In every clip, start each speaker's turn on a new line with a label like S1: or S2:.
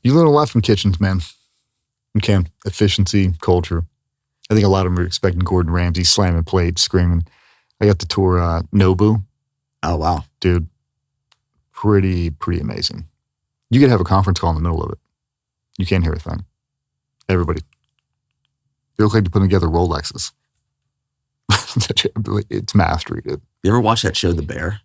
S1: You learn a lot from kitchens, man. You can. Efficiency, culture. I think a lot of them are expecting Gordon Ramsay slamming plates, screaming. I got to tour Nobu.
S2: Oh, wow.
S1: Dude, pretty amazing. You could have a conference call in the middle of it. You can't hear a thing. Everybody. They look like they're putting together Rolexes. It's mastery, dude.
S2: You ever watch that show, The Bear?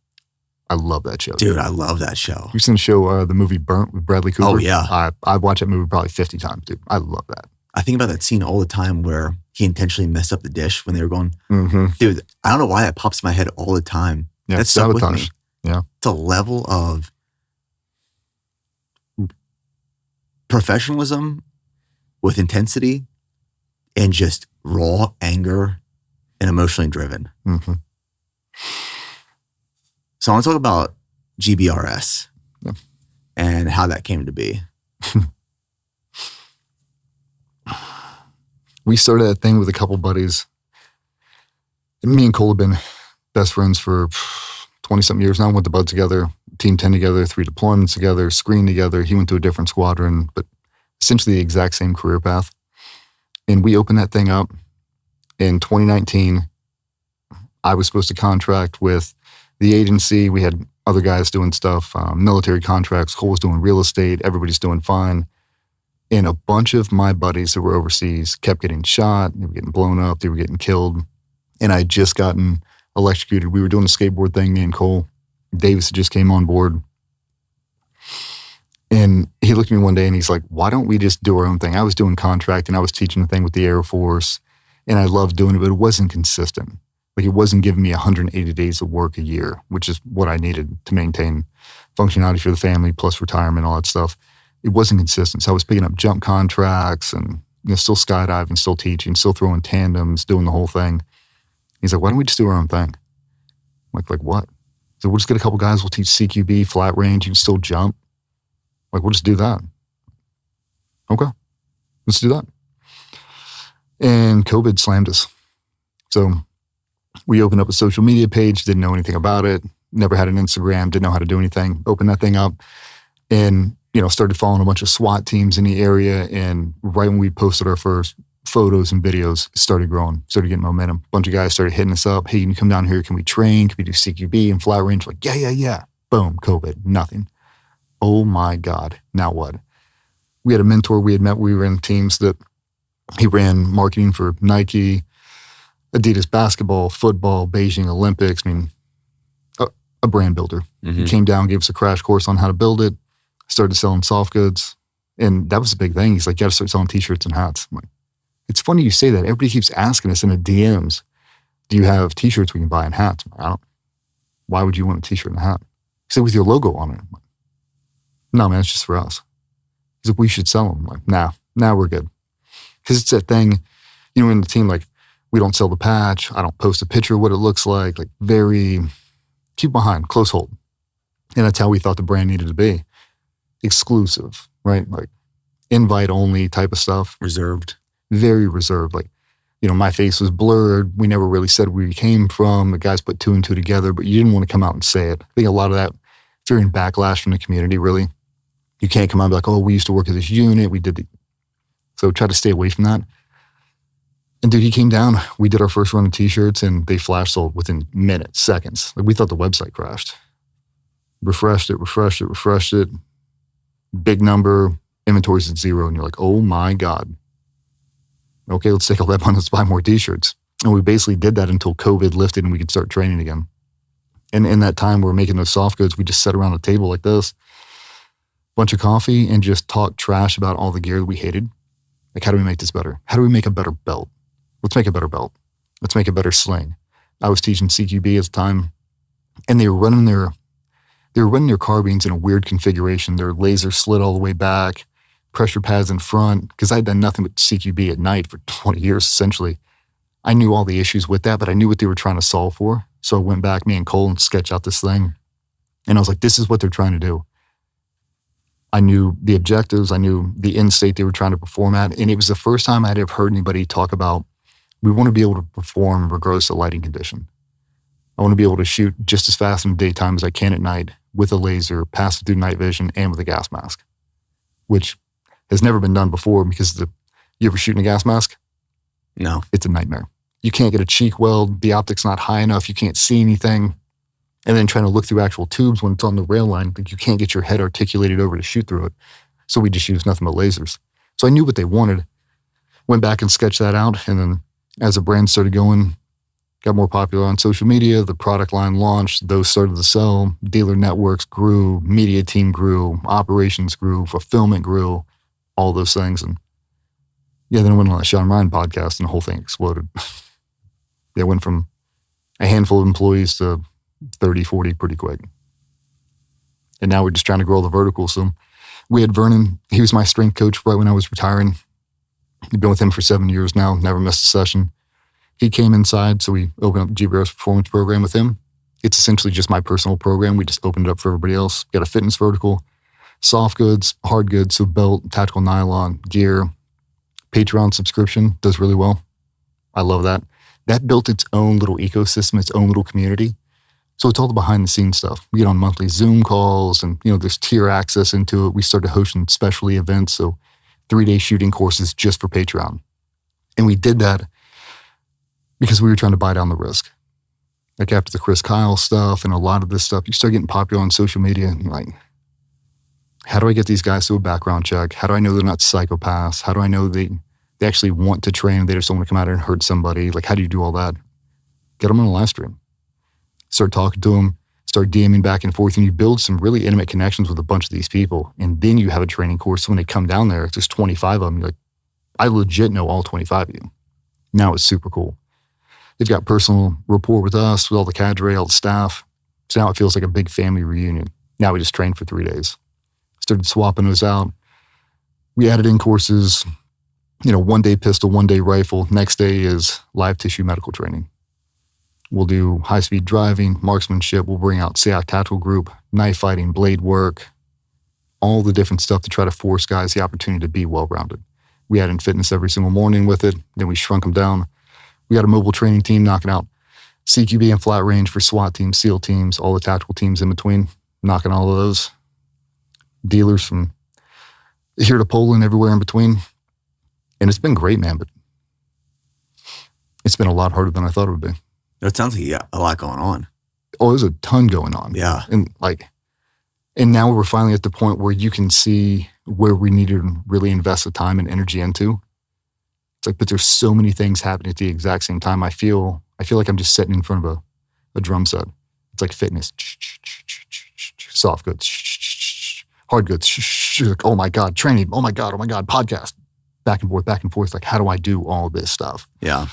S1: I love that show.
S2: Dude, I love that show.
S1: You've seen the show, the movie Burnt with Bradley Cooper?
S2: Oh, yeah.
S1: I've watched that movie probably 50 times, dude. I love that.
S2: I think about that scene all the time where he intentionally messed up the dish when they were going.
S1: Mm-hmm.
S2: Dude, I don't know why that pops in my head all the time.
S1: Yeah,
S2: that's stuck with me.
S1: Yeah.
S2: It's a level of professionalism with intensity and just raw anger and emotionally driven.
S1: Mm-hmm.
S2: So I want to talk about GBRS and how that came to be.
S1: We started that thing with a couple buddies. And me and Cole have been best friends for 20-something years now. Went to Bud together, Team 10 together, 3 deployments together, screen together. He went to a different squadron, but essentially the exact same career path. And we opened that thing up in 2019. I was supposed to contract with the agency. We had other guys doing stuff, military contracts. Cole was doing real estate. Everybody's doing fine. And a bunch of my buddies that were overseas kept getting shot. They were getting blown up. They were getting killed. And I had just gotten electrocuted. We were doing a skateboard thing, me and Cole. Davis just came on board. And he looked at me one day and he's like, why don't we just do our own thing? I was doing contracting. I was teaching the thing with the Air Force. And I loved doing it, but it wasn't consistent. Like, it wasn't giving me 180 days of work a year, which is what I needed to maintain functionality for the family, plus retirement, all that stuff. It wasn't consistent. So I was picking up jump contracts and still skydiving, still teaching, still throwing tandems, doing the whole thing. He's like, why don't we just do our own thing? I'm like what? So we'll just get a couple guys. We'll teach CQB, flat range. You can still jump. Like, we'll just do that. Okay, let's do that. And COVID slammed us. So we opened up a social media page, didn't know anything about it, never had an Instagram, didn't know how to do anything, opened that thing up and, started following a bunch of SWAT teams in the area. And right when we posted our first photos and videos, it started growing, started getting momentum. A bunch of guys started hitting us up. Hey, can you come down here? Can we train? Can we do CQB and flat range? Like, yeah. Boom, COVID, nothing. Oh my God, now what? We had a mentor we had met. We were in teams that he ran marketing for Nike, Adidas basketball, football, Beijing Olympics. I mean, a brand builder. Mm-hmm. He came down, gave us a crash course on how to build it, started selling soft goods. And that was a big thing. He's like, you got to start selling t-shirts and hats. I'm like, it's funny you say that. Everybody keeps asking us in the DMs, do you have t-shirts we can buy and hats? I'm like, why would you want a t-shirt and a hat? He said, with your logo on it. I'm like, no, man, it's just for us. He's like, we should sell them. I'm like, nah, we're good. Because it's that thing, in the team, like, we don't sell the patch. I don't post a picture of what it looks like very keep behind, close hold. And that's how we thought the brand needed to be. Exclusive, right? Like invite only type of stuff.
S2: Reserved. Very
S1: reserved. Like, my face was blurred. We never really said where we came from. The guys put 2 and 2 together, but you didn't want to come out and say it. I think a lot of that, fearing backlash from the community, really. You can't come out and be like, oh, we used to work at this unit. We did So try to stay away from that. And dude, he came down. We did our first run of t-shirts and they flash sold within minutes, seconds. Like, we thought the website crashed. Refreshed it. Big number, inventory's at 0. And you're like, oh my God. Okay, let's take all that money, let's buy more t-shirts. And we basically did that until COVID lifted and we could start training again. And in that time, we're making those soft goods. We just sat around a table like this, bunch of coffee, and just talk trash about all the gear that we hated. Like, how do we make this better? How do we make a better belt? Let's make a better belt. Let's make a better sling. I was teaching CQB at the time, and they were running their carbines in a weird configuration. Their laser slid all the way back, pressure pads in front, because I'd done nothing but CQB at night for 20 years, essentially. I knew all the issues with that, but I knew what they were trying to solve for. So I went back, me and Cole, and sketched out this thing. And I was like, this is what they're trying to do. I knew the objectives. I knew the end state they were trying to perform at. And it was the first time I'd ever heard anybody talk about, we want to be able to perform regardless of lighting condition. I want to be able to shoot just as fast in the daytime as I can at night with a laser, pass it through night vision, and with a gas mask, which has never been done before because you ever shoot in a gas mask?
S2: No.
S1: It's a nightmare. You can't get a cheek weld. The optic's not high enough. You can't see anything. And then trying to look through actual tubes when it's on the rail line, like you can't get your head articulated over to shoot through it. So we just used nothing but lasers. So I knew what they wanted. Went back and sketched that out. And then as the brand started going, got more popular on social media, the product line launched, those started to sell, dealer networks grew, media team grew, operations grew, fulfillment grew, all those things. And yeah, then I went on the Sean Ryan podcast and the whole thing exploded. It went from a handful of employees to 30, 40 pretty quick. And now we're just trying to grow the vertical. So we had Vernon. He was my strength coach right when I was retiring. I've been with him for 7 years now, never missed a session. He came inside, so we opened up the GBRS Performance Program with him. It's essentially just my personal program. We just opened it up for everybody else. Got a fitness vertical, soft goods, hard goods, so belt, tactical nylon, gear. Patreon subscription does really well. I love that. That built its own little ecosystem, its own little community. So it's all the behind the scenes stuff. We get on monthly Zoom calls and, there's tier access into it. We started hosting specialty events. So 3-day shooting courses just for Patreon. And we did that because we were trying to buy down the risk. Like after the Chris Kyle stuff and a lot of this stuff, you start getting popular on social media and you're like, how do I get these guys to a background check? How do I know they're not psychopaths? How do I know they actually want to train? They just don't want to come out here and hurt somebody. Like, how do you do all that? Get them on a live stream. Start talking to them, start DMing back and forth, and you build some really intimate connections with a bunch of these people. And then you have a training course. So when they come down there, there's 25 of them. You're like, I legit know all 25 of you. Now it's super cool. They've got personal rapport with us, with all the cadre, all the staff. So now it feels like a big family reunion. Now we just train for 3 days. Started swapping those out. We added in courses, 1 day pistol, 1 day rifle. Next day is live tissue medical training. We'll do high-speed driving, marksmanship. We'll bring out SEAC Tactical Group, knife fighting, blade work, all the different stuff to try to force guys the opportunity to be well-rounded. We add in fitness every single morning with it. Then we shrunk them down. We got a mobile training team knocking out CQB and flat range for SWAT teams, SEAL teams, all the tactical teams in between, knocking all of those. Dealers from here to Poland, everywhere in between. And it's been great, man, but it's been a lot harder than I thought it would be.
S2: It sounds like you got a lot going on.
S1: Oh, there's a ton going on.
S2: Yeah.
S1: And now we're finally at the point where you can see where we need to really invest the time and energy into. It's like, but there's so many things happening at the exact same time. I feel like I'm just sitting in front of a drum set. It's like fitness, soft goods, hard goods, like, oh my God, training, oh my God, podcast, back and forth. Like, how do I do all this stuff?
S2: Yeah.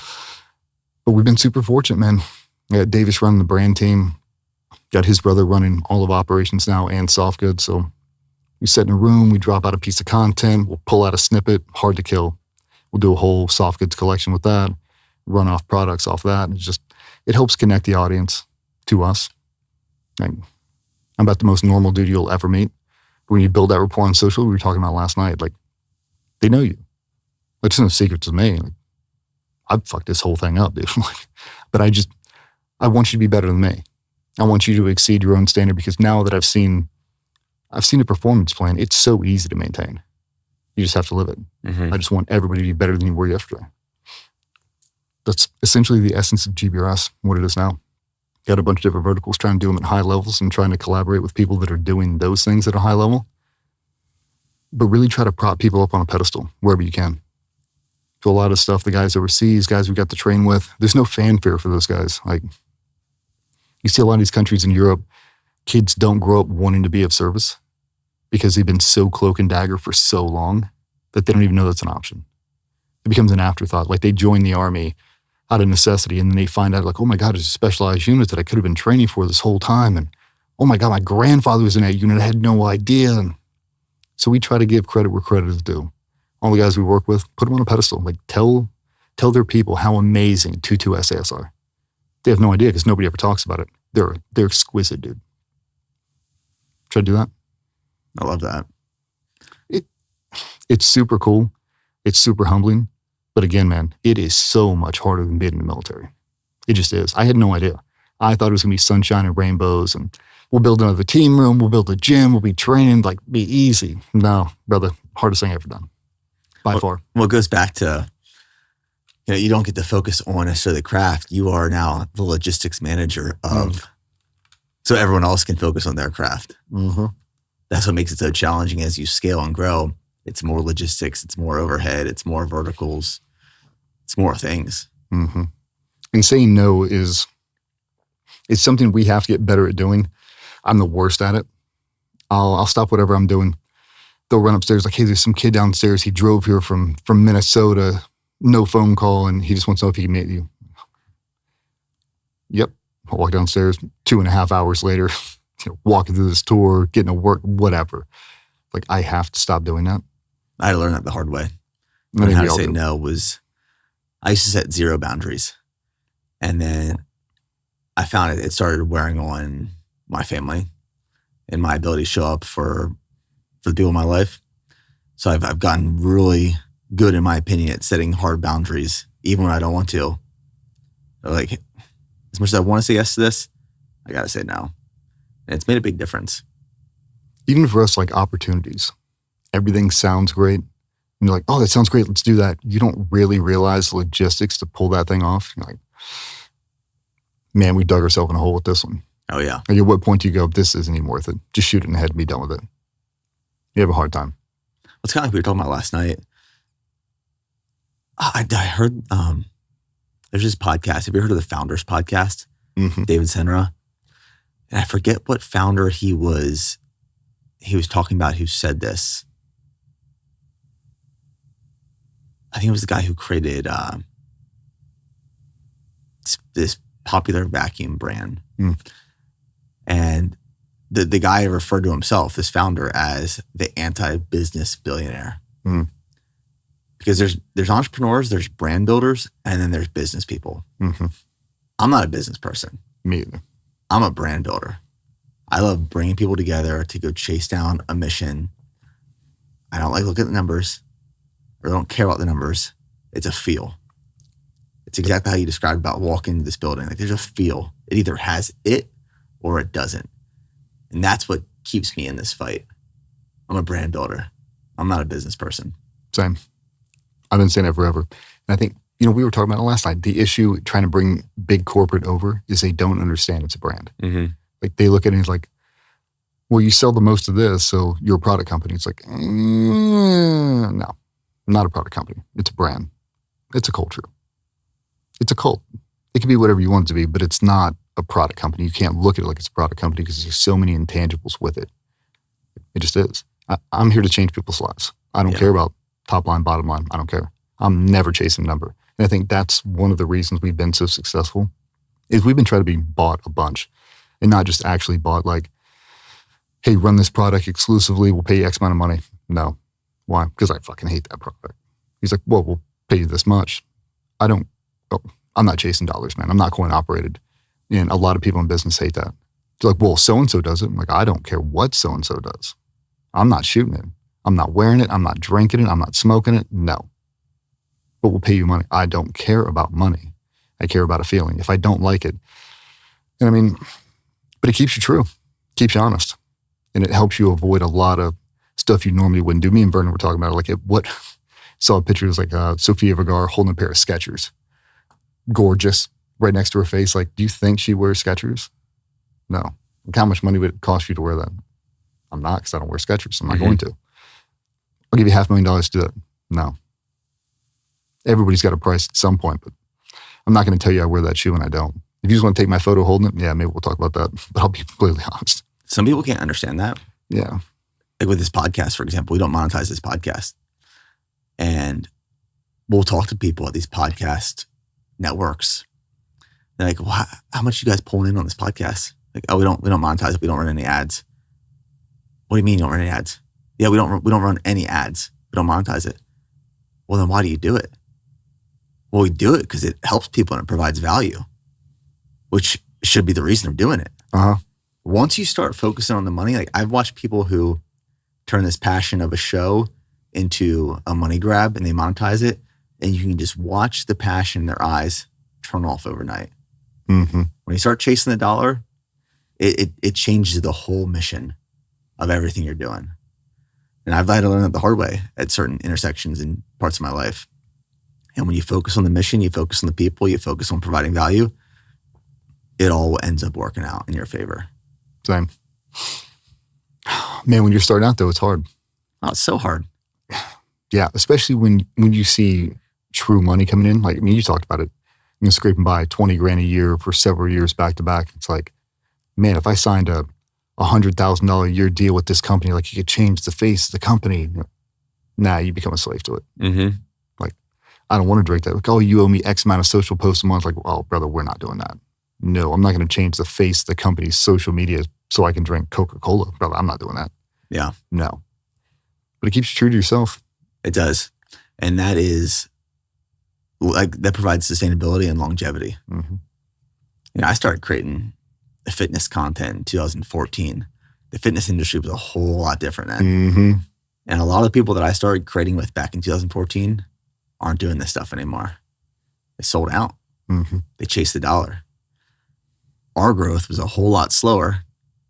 S1: But we've been super fortunate, man. We got Davis running the brand team, got his brother running all of operations now and soft goods. So we sit in a room, we drop out a piece of content, we'll pull out a snippet, hard to kill. We'll do a whole soft goods collection with that, run off products off that. It helps connect the audience to us. Like, I'm about the most normal dude you'll ever meet. But when you build that rapport on social, we were talking about last night, like, they know you. Like, it's no secret to me. Like, I've fucked this whole thing up, dude. But I want you to be better than me. I want you to exceed your own standard because now that I've seen a performance plan, it's so easy to maintain. You just have to live it. Mm-hmm. I just want everybody to be better than you were yesterday. That's essentially the essence of GBRS, what it is now. Got a bunch of different verticals, trying to do them at high levels and trying to collaborate with people that are doing those things at a high level. But really try to prop people up on a pedestal wherever you can. So a lot of stuff, the guys overseas, guys we got to train with, there's no fanfare for those guys. Like, you see a lot of these countries in Europe, kids don't grow up wanting to be of service because they've been so cloak and dagger for so long that they don't even know that's an option. It becomes an afterthought. Like, they join the army out of necessity and then they find out, like, oh my God, there's a specialized unit that I could have been training for this whole time. And oh my God, my grandfather was in that unit. I had no idea. And so we try to give credit where credit is due. All the guys we work with, put them on a pedestal. Like, tell their people how amazing 2.2 SAS are. They have no idea because nobody ever talks about it. They're exquisite, dude. Try to do that.
S2: I love that.
S1: It's super cool. It's super humbling. But again, man, it is so much harder than being in the military. It just is. I had no idea. I thought it was going to be sunshine and rainbows and we'll build another team room. We'll build a gym. We'll be training, like, be easy. No, brother, Hardest thing I ever done. By far.
S2: Well, it goes back to, you don't get to focus on necessarily the craft. You are now the logistics manager of, so everyone else can focus on their craft.
S1: Mm-hmm.
S2: That's what makes it so challenging as you scale and grow. It's more logistics, it's more overhead, it's more verticals, it's more things.
S1: Mm-hmm. And saying no is something we have to get better at doing. I'm the worst at it. I'll stop whatever I'm doing. They'll run upstairs like, hey, there's some kid downstairs. He drove here from Minnesota, no phone call, and he just wants to know if he can meet you. Yep. I'll walk downstairs 2.5 hours later, walking through this tour, getting to work, whatever. Like, I have to stop doing that.
S2: I had to learn that the hard way. Learning how to say no was, I used to set 0 boundaries. And then I found it started wearing on my family and my ability to show up for the people in my life. So I've gotten really good, in my opinion, at setting hard boundaries, even when I don't want to. Like, as much as I want to say yes to this, I got to say no. And it's made a big difference.
S1: Even for us, like opportunities, everything sounds great. And you're like, oh, that sounds great. Let's do that. You don't really realize the logistics to pull that thing off. You're like, man, we dug ourselves in a hole with this one.
S2: Oh, yeah.
S1: Like, at what point do you go, this isn't even worth it? Just shoot it in the head and be done with it. You have a hard time.
S2: It's kind of like we were talking about last night. I heard there's this podcast. Have you heard of the Founders Podcast?
S1: Mm-hmm.
S2: David Senra. And I forget what founder he was talking about who said this. I think it was the guy who created this popular vacuum brand. And the guy referred to himself, this founder, as the anti-business billionaire. Because there's entrepreneurs, there's brand builders, and then there's business people.
S1: Mm-hmm.
S2: I'm not a business person.
S1: Me either.
S2: I'm a brand builder. I love bringing people together to go chase down a mission. I don't like looking at the numbers, or I don't care about the numbers. It's a feel. It's exactly how you described about walking into this building. Like, there's a feel. It either has it or it doesn't. And that's what keeps me in this fight. I'm a brand builder. I'm not a business person.
S1: Same. I've been saying that forever. And I think, we were talking about it last night. The issue trying to bring big corporate over is they don't understand it's a brand.
S2: Mm-hmm.
S1: Like, they look at it and it's like, well, you sell the most of this, so you're a product company. It's like, no, I'm not a product company. It's a brand. It's a culture. It's a cult. It can be whatever you want it to be, but it's not a product company. You can't look at it like it's a product company because there's so many intangibles with it. It just is. I'm here to change people's lives. I don't care about top line, bottom line. I don't care. I'm never chasing a number. And I think that's one of the reasons we've been so successful is we've been trying to be bought a bunch and not just actually bought like, hey, run this product exclusively. We'll pay you X amount of money. No. Why? Because I fucking hate that product. He's like, well, we'll pay you this much. I'm not chasing dollars, man. I'm not coin operated. And a lot of people in business hate that. They're like, well, so-and-so does it. I'm like, I don't care what so-and-so does. I'm not shooting it. I'm not wearing it. I'm not drinking it. I'm not smoking it. No. But we'll pay you money. I don't care about money. I care about a feeling. If I don't like it, and but it keeps you true, keeps you honest. And it helps you avoid a lot of stuff you normally wouldn't do. Me and Vernon were talking about it. Like, saw a picture, it was like Sofia Vergara holding a pair of Skechers. Gorgeous, right next to her face. Like, do you think she wears Skechers? No. Like, how much money would it cost you to wear that? I'm not, because I don't wear Skechers. I'm not going to. I'll give you $500,000 to do it. No. Everybody's got a price at some point, but I'm not going to tell you I wear that shoe and I don't. If you just want to take my photo holding it, yeah, maybe we'll talk about that. But I'll be completely honest.
S2: Some people can't understand that.
S1: Yeah.
S2: Like with this podcast, for example, we don't monetize this podcast. And we'll talk to people at these podcast networks. They're like, well, how much are you guys pulling in on this podcast? Like, oh, we don't monetize it. We don't run any ads. What do you mean you don't run any ads? Yeah, we don't run any ads. We don't monetize it. Well, then why do you do it? Well, we do it because it helps people and it provides value, which should be the reason they're doing it. Once you start focusing on the money, like I've watched people who turn this passion of a show into a money grab and they monetize it, and you can just watch the passion in their eyes turn off overnight.
S1: Mm-hmm.
S2: When you start chasing the dollar, it changes the whole mission of everything you're doing. And I've had to learn that the hard way at certain intersections in parts of my life. And when you focus on the mission, you focus on the people, you focus on providing value, it all ends up working out in your favor.
S1: Same. Man, when you're starting out though, it's hard.
S2: Oh, it's so hard.
S1: Yeah, especially when you see true money coming in. Like, I mean, you talked about it. You're scraping by 20 grand a year for several years back to back. It's like, man, if I signed a $100,000 a year deal with this company, like you could change the face of the company. Nah, you become a slave to it.
S2: Mm-hmm.
S1: Like, I don't want to drink that. Like, oh, you owe me X amount of social posts a month. Like, oh, brother, we're not doing that. No, I'm not going to change the face of the company's social media so I can drink Coca-Cola. Brother, I'm not doing that.
S2: Yeah.
S1: No. But it keeps you true to yourself.
S2: It does. And that is like, that provides sustainability and longevity.
S1: Mm-hmm.
S2: You know, I started creating fitness content in 2014. The fitness industry was a whole lot different then.
S1: Mm-hmm.
S2: And a lot of the people that I started creating with back in 2014 aren't doing this stuff anymore. They sold out.
S1: Mm-hmm.
S2: They chased the dollar. Our growth was a whole lot slower.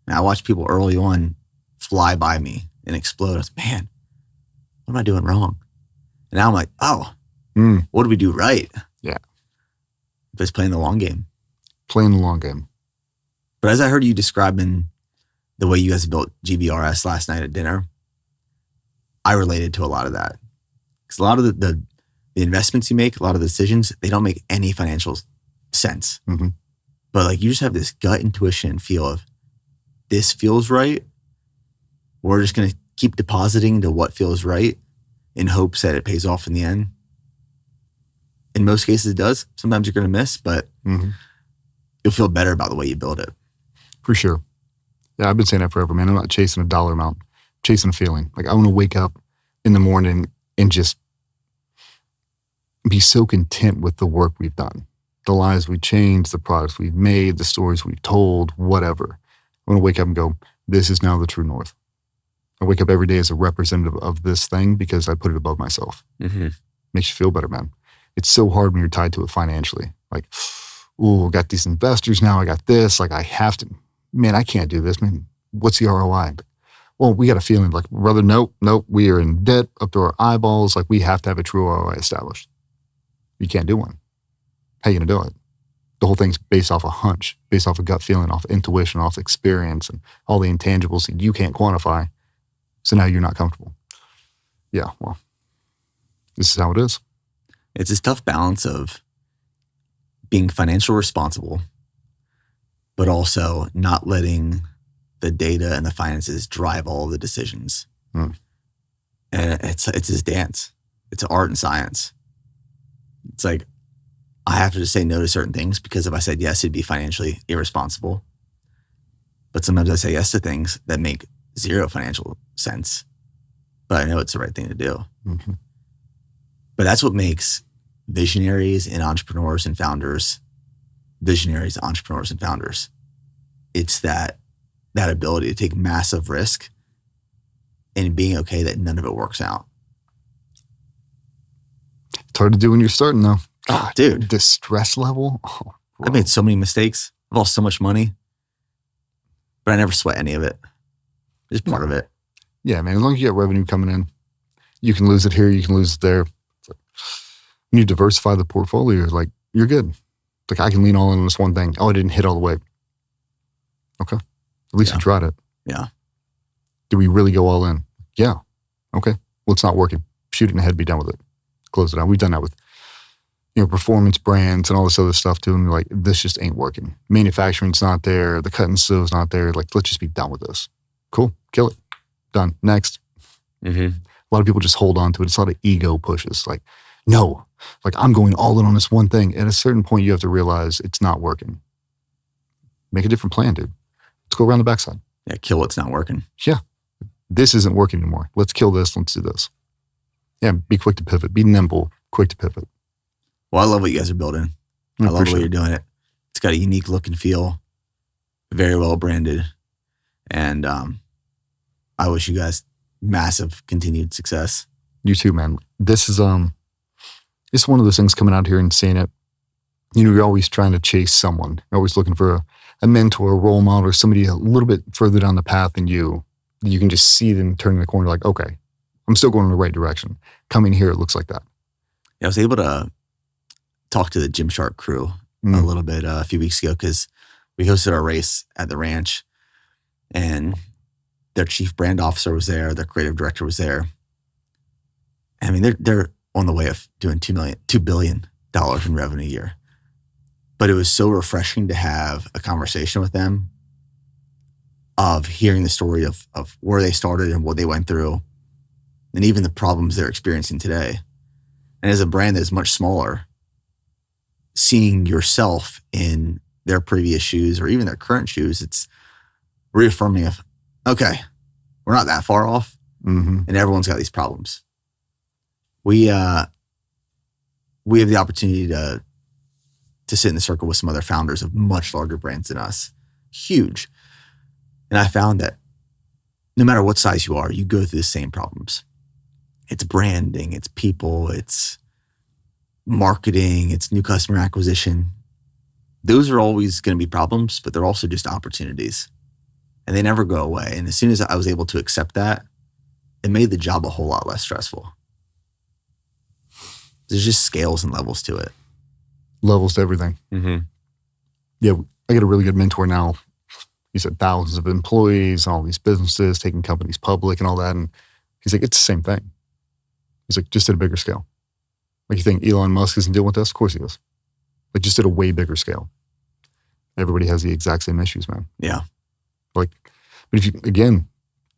S2: And I watched people early on fly by me and explode. I was, man, what am I doing wrong? And now I'm like, oh, what do we do right?
S1: Yeah.
S2: Just playing the long game.
S1: Playing the long game.
S2: But as I heard you describing the way you guys built GBRS last night at dinner, I related to a lot of that. Because a lot of the investments you make, a lot of the decisions, they don't make any financial sense.
S1: Mm-hmm.
S2: But like, you just have this gut intuition and feel of, this feels right. We're just going to keep depositing to what feels right in hopes that it pays off in the end. In most cases, it does. Sometimes you're going to miss, but you'll feel better about the way you build it.
S1: For sure. Yeah, I've been saying that forever, man. I'm not chasing a dollar amount, I'm chasing a feeling. Like, I want to wake up in the morning and just be so content with the work we've done, the lives we changed, the products we've made, the stories we've told, whatever. I want to wake up and go, this is now the true north. I wake up every day as a representative of this thing because I put it above myself.
S2: Mm-hmm.
S1: Makes you feel better, man. It's so hard when you're tied to it financially. Like, oh, I got these investors now. I got this. Like, I have to, man, I can't do this, man. What's the ROI? Well, we got a feeling like, brother, nope. We are in debt up to our eyeballs. Like, we have to have a true ROI established. You can't do one. How are you going to do it? The whole thing's based off a hunch, based off a gut feeling, off intuition, off experience, and all the intangibles that you can't quantify. So now you're not comfortable. Yeah, well, this is how it is.
S2: It's this tough balance of being financially responsible, but also not letting the data and the finances drive all of the decisions. And it's this dance. It's art and science. It's like, I have to just say no to certain things because if I said yes, it'd be financially irresponsible. But sometimes I say yes to things that make zero financial sense, but I know it's the right thing to do.
S1: Mm-hmm.
S2: But that's what makes visionaries and entrepreneurs and founders, It's that ability to take massive risk and being okay that none of it works out.
S1: It's hard to do when you're starting, though.
S2: God, dude.
S1: The stress level. Oh,
S2: I've made so many mistakes. I've lost so much money, but I never sweat any of it. It's part of it.
S1: Yeah, man. As long as you get revenue coming in, you can lose it here, you can lose it there. When you diversify the portfolio, like, you're good. Like, I can lean all in on this one thing. Oh, I didn't hit all the way. Okay. At least you tried it.
S2: Yeah.
S1: Do we really go all in? Yeah. Okay. Well, it's not working. Shoot it in the head, be done with it. Close it out. We've done that with, performance brands and all this other stuff too. And we're like, this just ain't working. Manufacturing's not there. The cut and sew's not there. Like, let's just be done with this. Cool. Kill it. Done. Next.
S2: Mm-hmm.
S1: A lot of people just hold on to it. It's a lot of ego pushes. Like, no, like, I'm going all in on this one thing. At a certain point, you have to realize it's not working. Make a different plan, dude. Let's go around the backside.
S2: Yeah, kill what's not working.
S1: Yeah. This isn't working anymore. Let's kill this. Let's do this. Yeah, be quick to pivot. Be nimble, quick to pivot.
S2: Well, I love what you guys are building. I love the way you're doing it. It's got a unique look and feel, very well branded. And I wish you guys massive continued success.
S1: You too, man. This is it's one of those things coming out here and saying it. You're always trying to chase someone. You're always looking for a mentor, a role model, or somebody a little bit further down the path than you. You can just see them turning the corner like, okay, I'm still going in the right direction. Coming here, it looks like that.
S2: Yeah, I was able to talk to the Gymshark crew a little bit a few weeks ago because we hosted our race at the ranch, and their chief brand officer was there, their creative director was there. I mean, they're on the way of doing $2 billion in revenue a year. But it was so refreshing to have a conversation with them of hearing the story of where they started and what they went through, and even the problems they're experiencing today. And as a brand that is much smaller, seeing yourself in their previous shoes or even their current shoes, it's reaffirming of, okay, we're not that far off, and everyone's got these problems. We have the opportunity to sit in the circle with some other founders of much larger brands than us. Huge. And I found that no matter what size you are, you go through the same problems. It's branding, it's people, it's marketing, it's new customer acquisition. Those are always going to be problems, but they're also just opportunities. And they never go away. And as soon as I was able to accept that, it made the job a whole lot less stressful. There's just scales and levels to it.
S1: Levels to everything. Yeah, I get a really good mentor now. He's had thousands of employees, all these businesses, taking companies public and all that. And he's like, it's the same thing. He's like, just at a bigger scale. Like, you think Elon Musk isn't dealing with this? Of course he is. Like, just at a way bigger scale. Everybody has the exact same issues, man.
S2: Yeah.
S1: Like, but if you, again,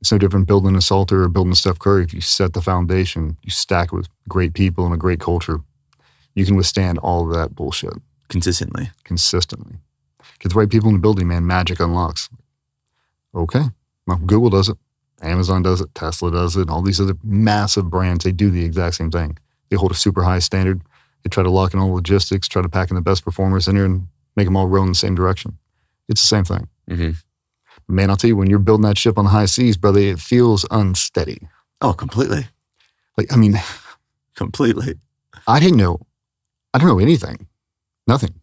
S1: it's no different building a Salter or building a Steph Curry. If you set the foundation, you stack it with great people and a great culture, you can withstand all of that bullshit.
S2: Consistently.
S1: Get the right people in the building, man. Magic unlocks. Okay. Well, Google does it. Amazon does it. Tesla does it. All these other massive brands, they do the exact same thing. They hold a super high standard. They try to lock in all logistics, try to pack in the best performers in here and make them all row in the same direction. It's the same thing. Man, I'll tell you, when you're building that ship on the high seas, brother, it feels unsteady.
S2: Oh, completely.
S1: Like, I mean,
S2: completely.
S1: I don't know anything. Nothing.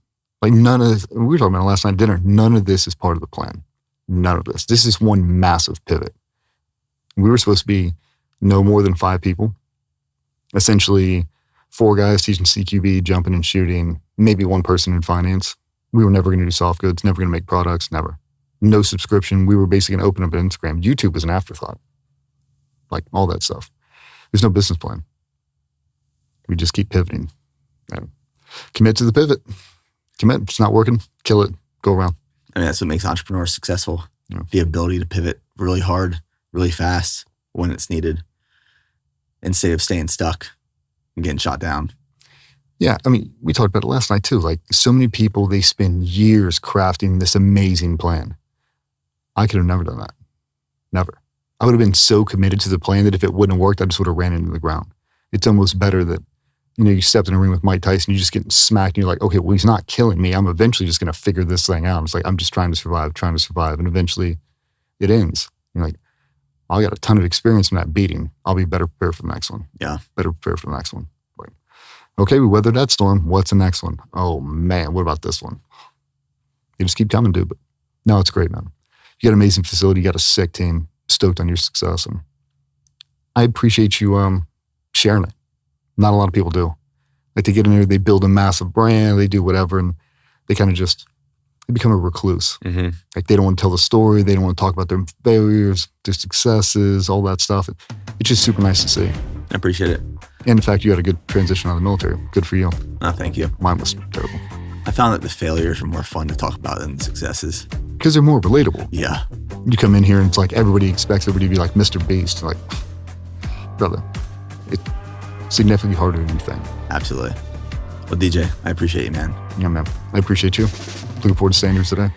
S1: Like, none of this, we were talking about it last night at dinner, none of this is part of the plan. None of this. This is one massive pivot. We were supposed to be no more than 5 people. Essentially, 4 guys teaching CQB, jumping and shooting, maybe 1 person in finance. We were never going to do soft goods, never going to make products, never. No subscription. We were basically going to open up an Instagram. YouTube was an afterthought. Like, all that stuff. There's no business plan. We just keep pivoting. And commit to the pivot. Commit. If it's not working, kill it. Go around.
S2: I mean, that's what makes entrepreneurs successful.
S1: Yeah.
S2: The ability to pivot really hard, really fast when it's needed, instead of staying stuck and getting shot down.
S1: Yeah, I mean, we talked about it last night too. Like, so many people, they spend years crafting this amazing plan. I could have never done that. Never. I would have been so committed to the plan that if it wouldn't have worked, I just would have ran into the ground. It's almost better that, you know, you stepped in a ring with Mike Tyson, you just get smacked and you're like, okay, well, he's not killing me. I'm eventually just going to figure this thing out. It's like, I'm just trying to survive. And eventually it ends. You're like, I got a ton of experience from that beating. I'll be better prepared for the next one.
S2: Yeah.
S1: Better prepared for the next one. Like, okay, we weathered that storm. What's the next one? Oh man, what about this one? You just keep coming, dude. But no, it's great, man. You got an amazing facility. You got a sick team. Stoked on your success. And I appreciate you sharing it. Not a lot of people do. Like, they get in there, they build a massive brand, they do whatever, and they kind of just, they become a recluse. Like, they don't want to tell the story. They don't want to talk about their failures, their successes, all that stuff. It's just super nice to see.
S2: I appreciate it.
S1: And the fact you had a good transition out of the military. Good for you.
S2: Oh, thank you.
S1: Mine was terrible.
S2: I found that the failures are more fun to talk about than the successes.
S1: Because they're more relatable.
S2: Yeah.
S1: You come in here and it's like everybody expects everybody to be like Mr. Beast. Like, brother, it's significantly harder than you think.
S2: Absolutely. Well, DJ, I appreciate you, man.
S1: Yeah, man. I appreciate you. Looking forward to staying here today.